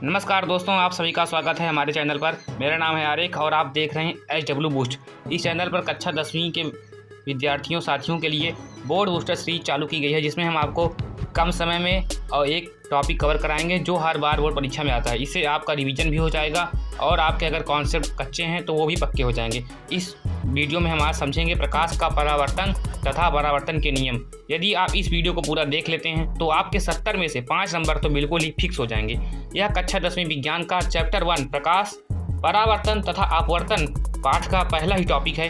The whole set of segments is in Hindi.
नमस्कार दोस्तों, आप सभी का स्वागत है हमारे चैनल पर। मेरा नाम है आरिक और आप देख रहे हैं HW बूस्ट। इस चैनल पर कक्षा 10वीं के विद्यार्थियों साथियों के लिए बोर्ड बूस्टर सीरीज चालू की गई है, जिसमें हम आपको कम समय में और एक टॉपिक कवर कराएंगे जो हर बार बोर्ड परीक्षा में आता है। इससे आपका रिवीजन भी हो जाएगा और आपके अगर कॉन्सेप्ट कच्चे हैं तो वो भी पक्के हो जाएंगे। इस वीडियो में हम आज समझेंगे प्रकाश का परावर्तन तथा परावर्तन के नियम। यदि आप इस वीडियो को पूरा देख लेते हैं तो आपके 70 में से 5 नंबर तो बिल्कुल ही फिक्स हो जाएंगे। यह कक्षा 10वीं विज्ञान का चैप्टर 1 प्रकाश परावर्तन तथा अपवर्तन पाठ का पहला ही टॉपिक है,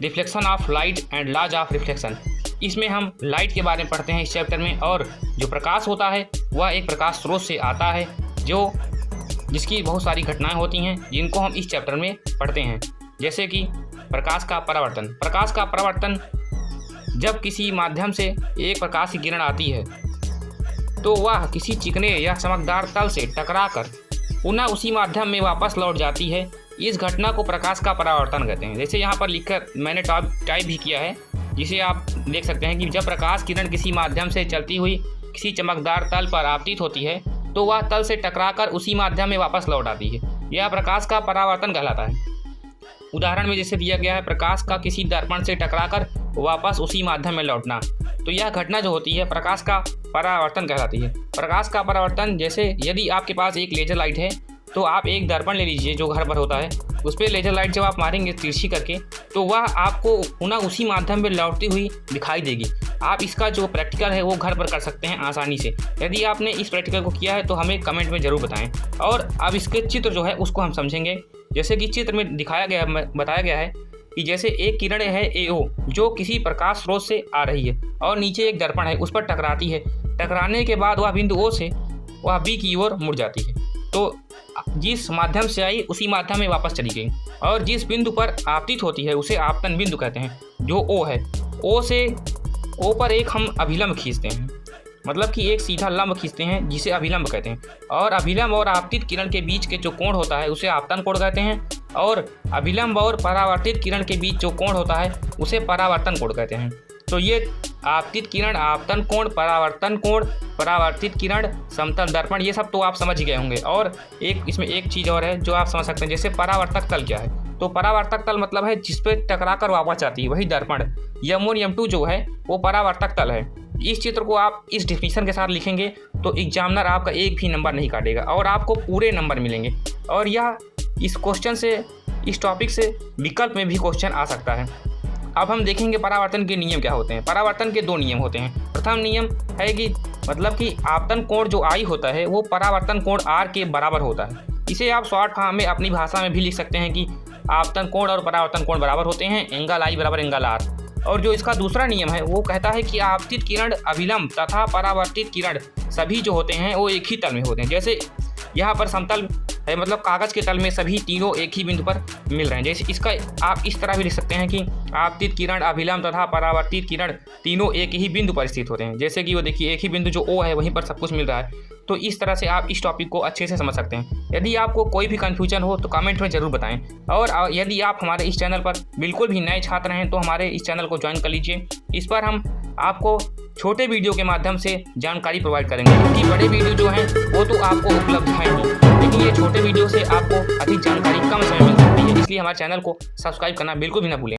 reflection of light and laws of reflection. इसमें हम लाइट के बारे में पढ़ते हैं इस चैप्टर में, और जो प्रकाश होता है वह एक प्रकाश स्रोत से आता है जिसकी बहुत सारी घटनाएं होती हैं जिनको हम इस चैप्टर में पढ़ते हैं। जैसे कि प्रकाश का परावर्तन। प्रकाश का परावर्तन जब किसी माध्यम से एक प्रकाश की किरण आती है तो वह किसी चिकने या चमकदार तल से टकराकर पुनः उसी माध्यम में वापस लौट जाती है। इस घटना को प्रकाश का परावर्तन कहते हैं। जैसे यहाँ पर लिखकर मैंने टाइप भी किया है, जिसे आप देख सकते हैं कि जब प्रकाश किरण किसी माध्यम से चलती हुई किसी चमकदार तल पर आपतित होती है तो वह तल से टकराकर उसी माध्यम में वापस लौट आती है। यह प्रकाश का परावर्तन कहलाता है। उदाहरण में जैसे दिया गया है, प्रकाश का किसी दर्पण से टकराकर वापस उसी माध्यम में लौटना, तो यह घटना जो होती है प्रकाश का परावर्तन कहलाती है। प्रकाश का परावर्तन, जैसे यदि आपके पास एक लेजर लाइट है तो आप एक दर्पण ले लीजिए जो घर पर होता है, उस पर लेजर लाइट जब आप मारेंगे तिरछी करके तो वह आपको पुनः उसी माध्यम में लौटती हुई दिखाई देगी। आप इसका जो प्रैक्टिकल है वो घर पर कर सकते हैं आसानी से। यदि आपने इस प्रैक्टिकल को किया है तो हमें कमेंट में ज़रूर बताएं। और अब इसके चित्र जो है उसको हम समझेंगे। जैसे कि चित्र में बताया गया है कि जैसे एक किरण है AO जो किसी प्रकाश स्रोत से आ रही है और नीचे एक दर्पण है उस पर टकराती है। टकराने के बाद वह बिंदु O से वह B की ओर मुड़ जाती है, तो जिस माध्यम से आई उसी माध्यम में वापस चली गई। और जिस बिंदु पर आपतित होती है उसे आपतन बिंदु कहते हैं, जो O है। O से O पर एक हम अभिलंब खींचते हैं, मतलब कि एक सीधा लंब खींचते हैं जिसे अभिलंब कहते हैं। और अभिलंब और आपतित किरण के बीच के जो कोण होता है उसे आपतन कोण कहते हैं, और अभिलंब और परावर्तित किरण के बीच जो कोण होता है उसे परावर्तन कोण कहते हैं। तो ये आपतित किरण, आपतन कोण, परावर्तन कोण, परावर्तित किरण, समतल दर्पण, ये सब तो आप समझ गए होंगे। और इसमें एक चीज़ और है जो आप समझ सकते हैं, जैसे परावर्तक तल क्या है। तो परावर्तक तल मतलब है जिस पे टकराकर वापस आती है वही दर्पण। M1 M2 जो है वो परावर्तक तल है। इस चित्र को आप इस डिफिनीशन के साथ लिखेंगे तो एग्जामिनर आपका एक भी नंबर नहीं काटेगा और आपको पूरे नंबर मिलेंगे। और यह इस क्वेश्चन से, इस टॉपिक से विकल्प में भी क्वेश्चन आ सकता है। अब हम देखेंगे परावर्तन के नियम क्या होते हैं। परावर्तन के 2 नियम होते हैं। प्रथम नियम है कि मतलब कि आपतन कोण जो I होता है वो परावर्तन कोण R के बराबर होता है। इसे आप शॉर्ट फॉर्म में अपनी भाषा में भी लिख सकते हैं कि आपतन कोण और परावर्तन कोण बराबर होते हैं, एंगल I बराबर एंगल R। और जो इसका दूसरा नियम है वो कहता है कि आपतित किरण, अभिलंब तथा परावर्तित किरण सभी जो होते हैं वो एक ही तल में होते हैं। जैसे यहाँ पर समतल है, मतलब कागज़ के तल में सभी तीनों एक ही बिंदु पर मिल रहे हैं। जैसे इसका आप इस तरह भी लिख सकते हैं कि आपतित किरण, अभिलंब तथा परावर्तित किरण तीनों एक ही बिंदु पर स्थित होते हैं। जैसे कि वो देखिए एक ही बिंदु जो O है वहीं पर सब कुछ मिल रहा है। तो इस तरह से आप इस टॉपिक को अच्छे से समझ सकते हैं। यदि आपको कोई भी कन्फ्यूजन हो तो कमेंट में ज़रूर बताएं। और यदि आप हमारे इस चैनल पर बिल्कुल भी नए छात्र हैं तो हमारे इस चैनल को ज्वाइन कर लीजिए। इस पर हम आपको छोटे वीडियो के माध्यम से जानकारी प्रोवाइड करेंगे, क्योंकि बड़े वीडियो जो हैं वो तो आपको उपलब्ध हैं ही, लेकिन ये छोटे वीडियो से आपको अधिक जानकारी कम समय में मिल सकती है। इसलिए हमारे चैनल को सब्सक्राइब करना बिल्कुल भी ना भूलें।